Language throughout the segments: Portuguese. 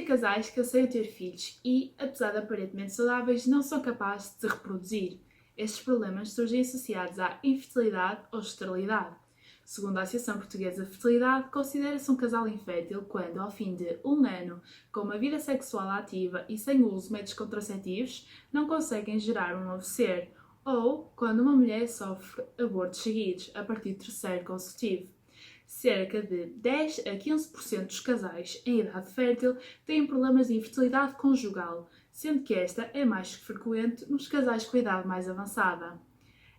casais que anseiam ter filhos e, apesar de aparentemente saudáveis, não são capazes de se reproduzir. Estes problemas surgem associados à infertilidade ou esterilidade. Segundo a Associação Portuguesa de Fertilidade, considera-se um casal infértil quando, ao fim de um ano, com uma vida sexual ativa e sem o uso de métodos contraceptivos, não conseguem gerar um novo ser, ou quando uma mulher sofre abortos seguidos a partir do terceiro consecutivo. Cerca de 10 a 15% dos casais em idade fértil têm problemas de infertilidade conjugal, sendo que esta é mais frequente nos casais com idade mais avançada.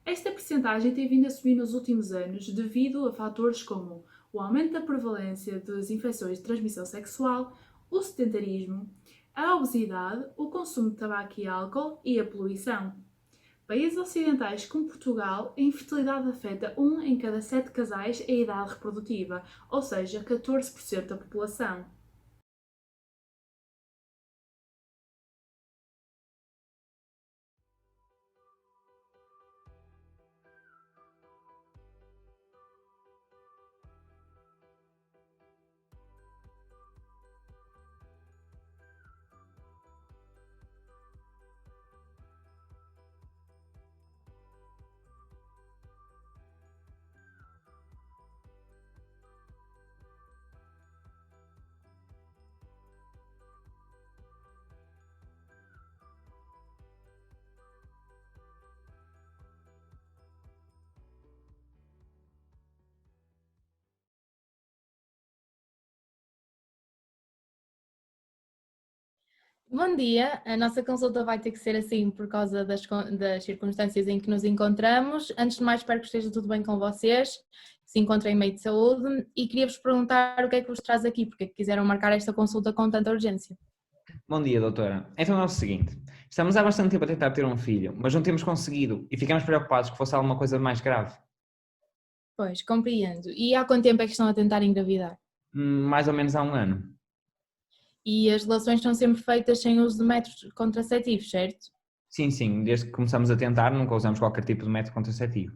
Esta percentagem tem vindo a subir nos últimos anos devido a fatores como o aumento da prevalência das infecções de transmissão sexual, o sedentarismo, a obesidade, o consumo de tabaco e álcool e a poluição. Países ocidentais como Portugal, a infertilidade afeta 1 em cada 7 casais em idade reprodutiva, ou seja, 14% da população. Bom dia, a nossa consulta vai ter que ser assim por causa das circunstâncias em que nos encontramos. Antes de mais, espero que esteja tudo bem com vocês, que se encontrem em meio de saúde, e queria-vos perguntar o que é que vos traz aqui, porque é que quiseram marcar esta consulta com tanta urgência. Bom dia, doutora. Então é o seguinte, estamos há bastante tempo a tentar ter um filho, mas não temos conseguido e ficamos preocupados que fosse alguma coisa mais grave. Pois, compreendo. E há quanto tempo é que estão a tentar engravidar? Mais ou menos há um ano. E as relações são sempre feitas sem uso de métodos contraceptivos, certo? Sim, desde que começamos a tentar nunca usamos qualquer tipo de método contraceptivo.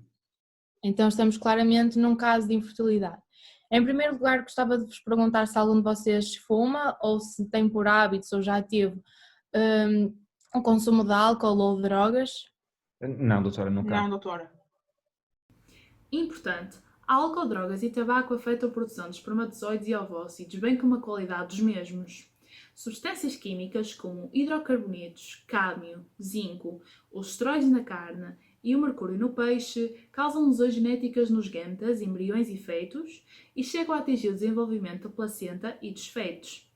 Então estamos claramente num caso de infertilidade. Em primeiro lugar, gostava de vos perguntar se algum de vocês fuma ou se tem por hábito ou já teve o consumo de álcool ou de drogas. Não, doutora, nunca. Não, doutora. Importante, álcool, drogas e tabaco afetam a produção de espermatozoides e ovócitos, bem como a qualidade dos mesmos. Substâncias químicas como hidrocarbonetos, cádmio, zinco, os esteróides na carne e o mercúrio no peixe causam lesões genéticas nos gametas, embriões e feitos e chegam a atingir o desenvolvimento da placenta e dos fetos.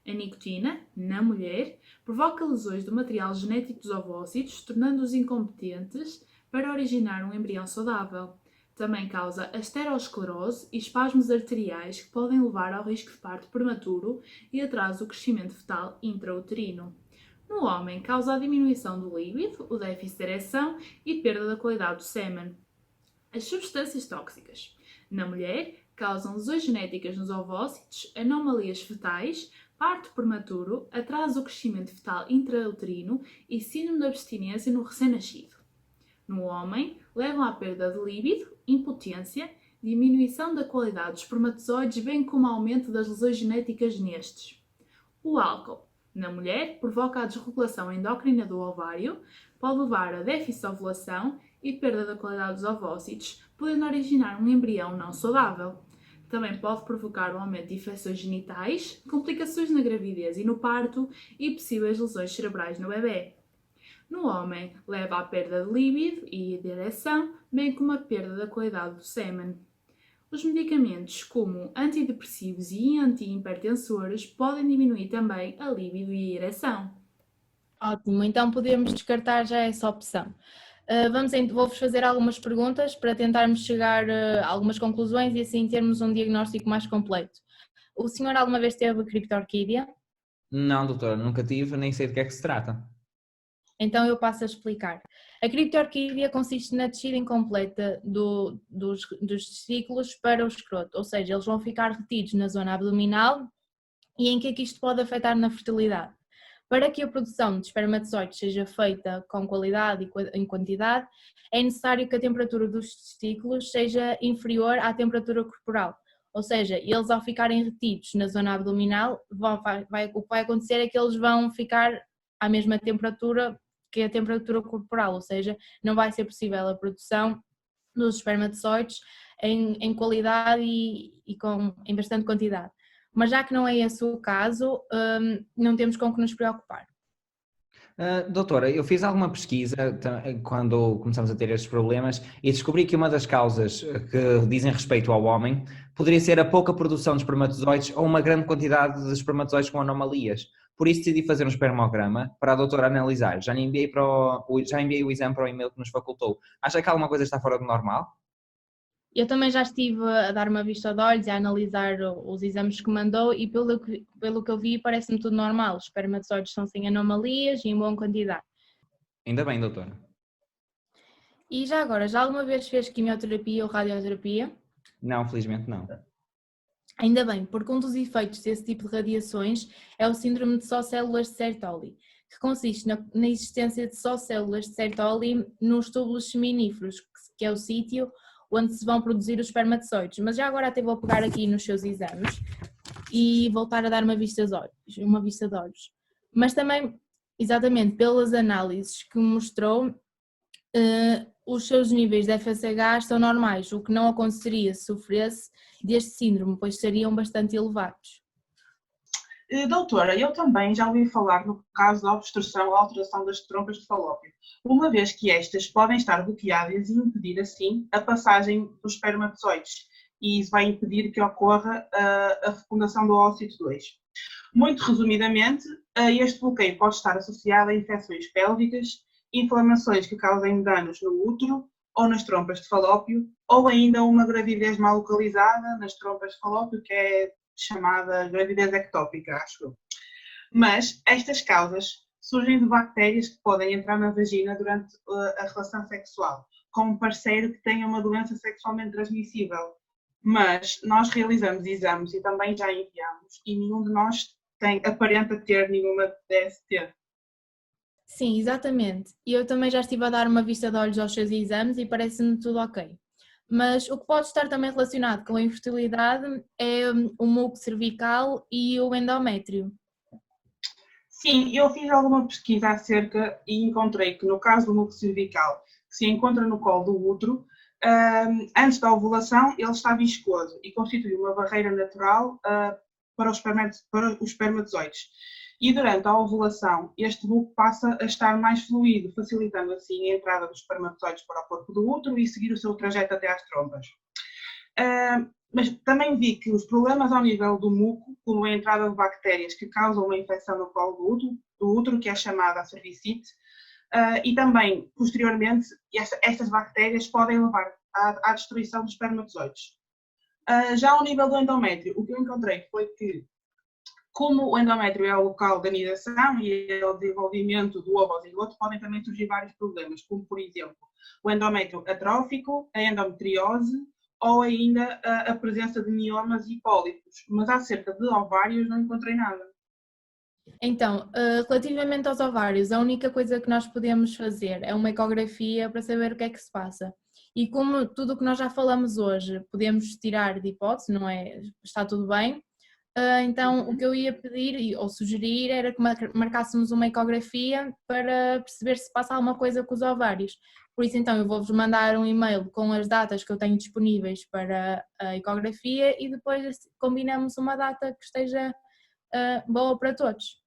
A nicotina, na mulher, provoca lesões do material genético dos ovócitos, tornando-os incompetentes para originar um embrião saudável. Também causa a esterosclerose e espasmos arteriais que podem levar ao risco de parto prematuro e atraso do crescimento fetal intrauterino. No homem, causa a diminuição do líbido, o déficit de ereção e perda da qualidade do sêmen. As substâncias tóxicas. Na mulher, causam lesões genéticas nos ovócitos, anomalias fetais, parto prematuro, atraso do crescimento fetal intrauterino e síndrome de abstinência no recém-nascido. No homem, levam à perda de líbido, impotência, diminuição da qualidade dos espermatozoides, bem como aumento das lesões genéticas nestes. O álcool, na mulher, provoca a desregulação endócrina do ovário, pode levar a déficit de ovulação e perda da qualidade dos ovócitos, podendo originar um embrião não saudável. Também pode provocar o aumento de infecções genitais, complicações na gravidez e no parto e possíveis lesões cerebrais no bebê. No homem, leva à perda de líbido e de ereção, bem como a perda da qualidade do sêmen. Os medicamentos, como antidepressivos e antihipertensores, podem diminuir também a líbido e a ereção. Ótimo, então podemos descartar já essa opção. Vou-vos fazer algumas perguntas para tentarmos chegar a algumas conclusões e assim termos um diagnóstico mais completo. O senhor alguma vez teve criptorquídea? Não, doutora, nunca tive, nem sei de que é que se trata. Então eu passo a explicar. A criptorquídea consiste na descida incompleta dos testículos para o escroto, ou seja, eles vão ficar retidos na zona abdominal e em que é que isto pode afetar na fertilidade. Para que a produção de espermatozoides seja feita com qualidade e em quantidade, é necessário que a temperatura dos testículos seja inferior à temperatura corporal, Ou seja, eles ao ficarem retidos na zona abdominal, o que vai acontecer é que eles vão ficar à mesma temperatura que a temperatura corporal, ou seja, não vai ser possível a produção dos espermatozoides em qualidade em bastante quantidade. Mas já que não é esse o caso, não temos com que nos preocupar. Doutora, eu fiz alguma pesquisa quando começamos a ter estes problemas e descobri que uma das causas que dizem respeito ao homem poderia ser a pouca produção de espermatozoides ou uma grande quantidade de espermatozoides com anomalias. Por isso decidi fazer um espermograma para a doutora analisar. Já enviei o exame para o e-mail que nos facultou. Acha que alguma coisa está fora do normal? Eu também já estive a dar uma vista de olhos e a analisar os exames que mandou e pelo que eu vi parece-me tudo normal. Os espermatozoides são sem anomalias e em boa quantidade. Ainda bem, doutora. E já agora, já alguma vez fez quimioterapia ou radioterapia? Não, felizmente não. Ainda bem, porque um dos efeitos desse tipo de radiações é o síndrome de só células de Sertoli, que consiste na existência de só células de Sertoli nos túbulos seminíferos, que é o sítio onde se vão produzir os espermatozoides. Mas já agora até vou pegar aqui nos seus exames e voltar a dar uma vista de olhos. Mas também, exatamente, pelas análises que mostrou, os seus níveis de FSH são normais, o que não aconteceria se sofresse deste síndrome, pois seriam bastante elevados. Doutora, eu também já ouvi falar no caso da obstrução ou alteração das trompas de falópio, uma vez que estas podem estar bloqueadas e impedir, assim, a passagem dos espermatozoides, e isso vai impedir que ocorra a fecundação do ócito 2. Muito resumidamente, este bloqueio pode estar associado a infecções pélvicas, inflamações que causem danos no útero ou nas trompas de falópio, ou ainda uma gravidez mal localizada nas trompas de falópio, que é chamada gravidez ectópica, acho eu. Mas estas causas surgem de bactérias que podem entrar na vagina durante a relação sexual, com um parceiro que tenha uma doença sexualmente transmissível. Mas nós realizamos exames e também já enviamos e nenhum de nós aparenta ter nenhuma DST. Sim, exatamente. E eu também já estive a dar uma vista de olhos aos seus exames e parece-me tudo ok. Mas o que pode estar também relacionado com a infertilidade é o muco cervical e o endométrio. Sim, eu fiz alguma pesquisa acerca e encontrei que no caso do muco cervical, que se encontra no colo do útero, antes da ovulação ele está viscoso e constitui uma barreira natural para os espermatozoides. E durante a ovulação, este muco passa a estar mais fluido, facilitando assim a entrada dos espermatozoides para o corpo do útero e seguir o seu trajeto até às trompas. Mas também vi que os problemas ao nível do muco, como a entrada de bactérias que causam uma infecção no colo do útero, que é chamada a cervicite, e também, posteriormente, estas bactérias podem levar à destruição dos espermatozoides. Já ao nível do endométrio, o que eu encontrei foi que, como o endométrio é o local de anidação e é o desenvolvimento do ovo ao zigoto, podem também surgir vários problemas, como, por exemplo, o endométrio atrófico, a endometriose ou ainda a presença de miomas e pólipos. Mas acerca de ovários não encontrei nada. Então, relativamente aos ovários, a única coisa que nós podemos fazer é uma ecografia para saber o que é que se passa. E como tudo o que nós já falamos hoje podemos tirar de hipótese, não é? Está tudo bem. Então, o que eu ia pedir ou sugerir era que marcássemos uma ecografia para perceber se passa alguma coisa com os ovários. Por isso, então, eu vou-vos mandar um e-mail com as datas que eu tenho disponíveis para a ecografia e depois combinamos uma data que esteja boa para todos.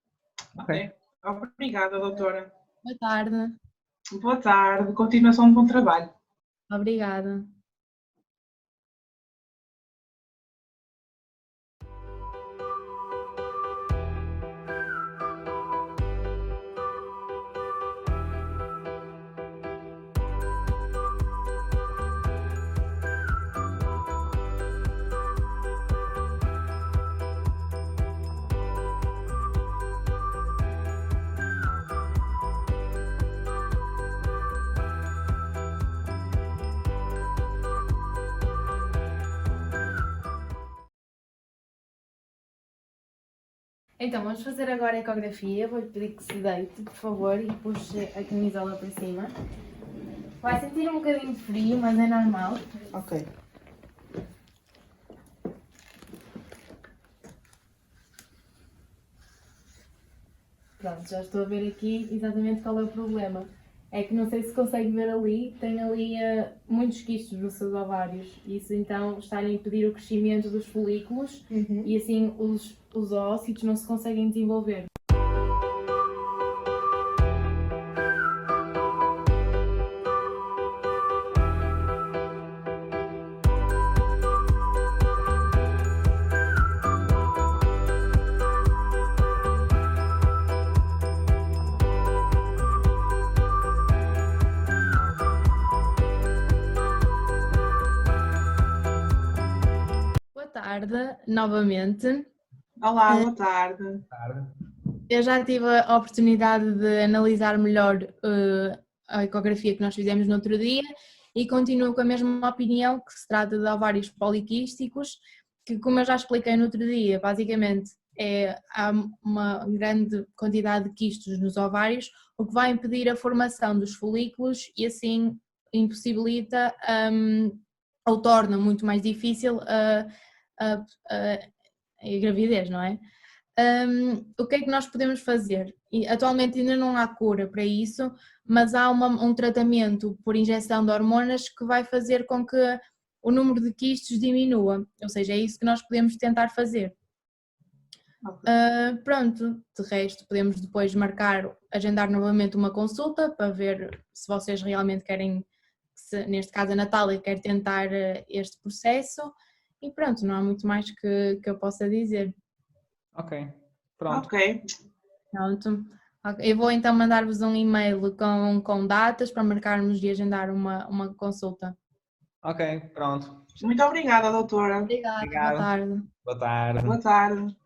Ok. Obrigada, doutora. Boa tarde. Boa tarde. Continuação de bom trabalho. Obrigada. Então, vamos fazer agora a ecografia. Vou-lhe pedir que se deite, por favor, e puxe a camisola para cima. Vai sentir um bocadinho de frio, mas é normal. Ok. Pronto, já estou a ver aqui exatamente qual é o problema. É que não sei se consegue ver ali, tem ali muitos quistos nos seus ovários. Isso então está-lhe a impedir o crescimento dos folículos e assim os oócitos não se conseguem desenvolver. Boa tarde, novamente. Olá, boa tarde. Eu já tive a oportunidade de analisar melhor a ecografia que nós fizemos no outro dia e continuo com a mesma opinião, que se trata de ovários poliquísticos, que, como eu já expliquei no outro dia, basicamente há uma grande quantidade de quistos nos ovários, o que vai impedir a formação dos folículos e assim impossibilita ou torna muito mais difícil a gravidez, não é? O que é que nós podemos fazer? Atualmente ainda não há cura para isso, mas há um tratamento por injeção de hormonas que vai fazer com que o número de quistos diminua, ou seja, é isso que nós podemos tentar fazer. Pronto, de resto podemos depois agendar novamente uma consulta para ver se vocês realmente querem, neste caso a Natália quer tentar este processo e pronto, não há muito mais que eu possa dizer. Ok, pronto. Ok. Pronto. Eu vou então mandar-vos um e-mail com datas para marcarmos de agendar uma consulta. Ok, pronto. Muito obrigada, doutora. Obrigada, boa Obrigado. tarde. Boa tarde. Boa tarde.